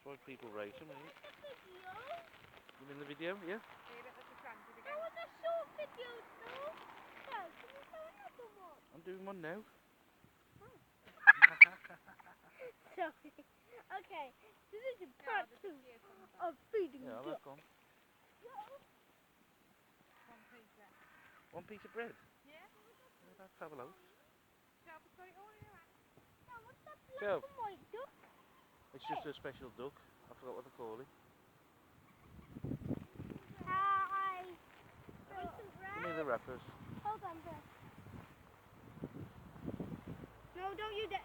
why people race them, isn't it? Video? You mean the video? Yeah. That was a short video, though. Dad, can you do another one? I'm doing one now. Sorry. Okay, this is a part two of feeding Yeah, ducks. that's gone. One piece of bread? Yeah, let's have a look. Now, what's that So, black and white duck? it's just a special duck. I forgot what they call it. Hi. Want some Give me bread? the wrappers. Hold on, bro. No, don't you dare.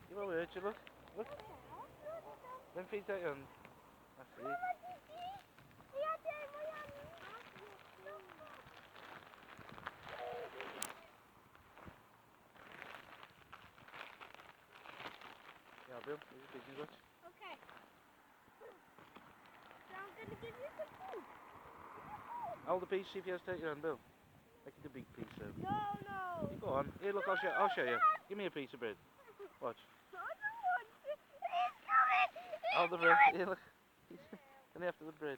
You won't hurt you, look. Look. Then feed that on. That's it. Yeah, Bill, here's a pigeon watch. Okay. So I'm gonna give you some food. Hold the piece, see if you have to take your hand, Bill. Make it a big piece, so. No, no. Go on. Here, look, I'll show you. Give me a piece of bread. Watch. I don't want to. It's coming. Hold the bread. Here, look. And after the bread.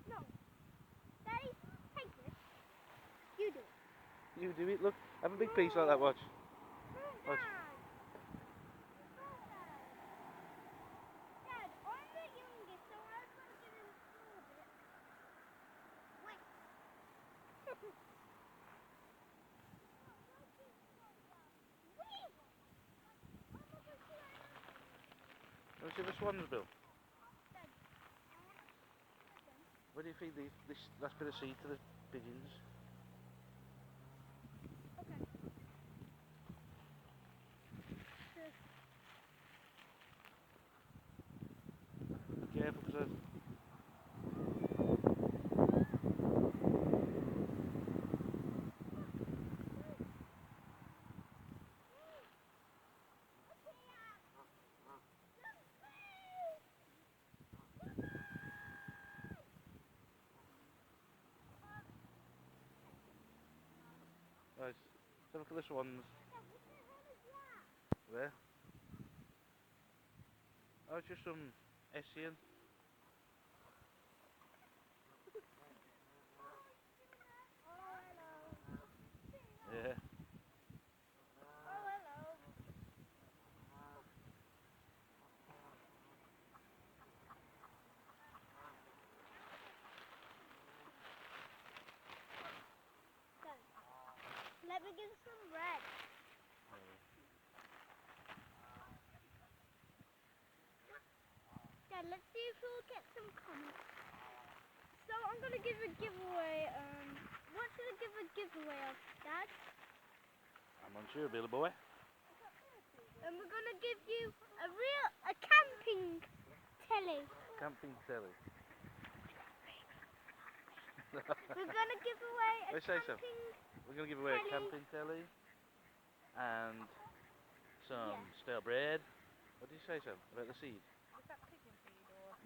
No. Daddy, take this. You do it. You do it, look. Have a big piece like that, watch. Watch. Dad, I'm the youngest, so I was going to give him a small bit. Wait. Let me see the swans, Bill. Dad, Where do you feed this last bit of seed to the pigeons? okay. Be careful, because right. So look at the swans. Where? Oh, it's just some Essian. Yeah. Let me give some bread. Dad, let's see if we'll get some comments. So I'm gonna give a giveaway. What should I give a giveaway of, Dad? I'm unsure, Billy boy. And we're gonna give you a camping telly. Camping telly. We're gonna give away a Let's say so. camping. We're going to give away a telly. camping telly and some Yeah. stale bread. What did you say, Sam? About the seed?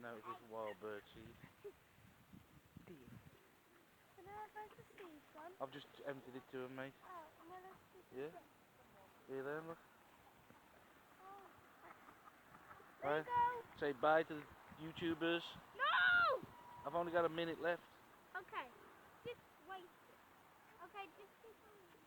No, it was wild bird seed. Can I have like a seed one? I've just emptied it to him, mate. Oh, no, let's do Yeah? Here there, look. There Right. you go. Say bye to the YouTubers. No! I've only got a minute left. Okay, just wait. Okay, just keep on.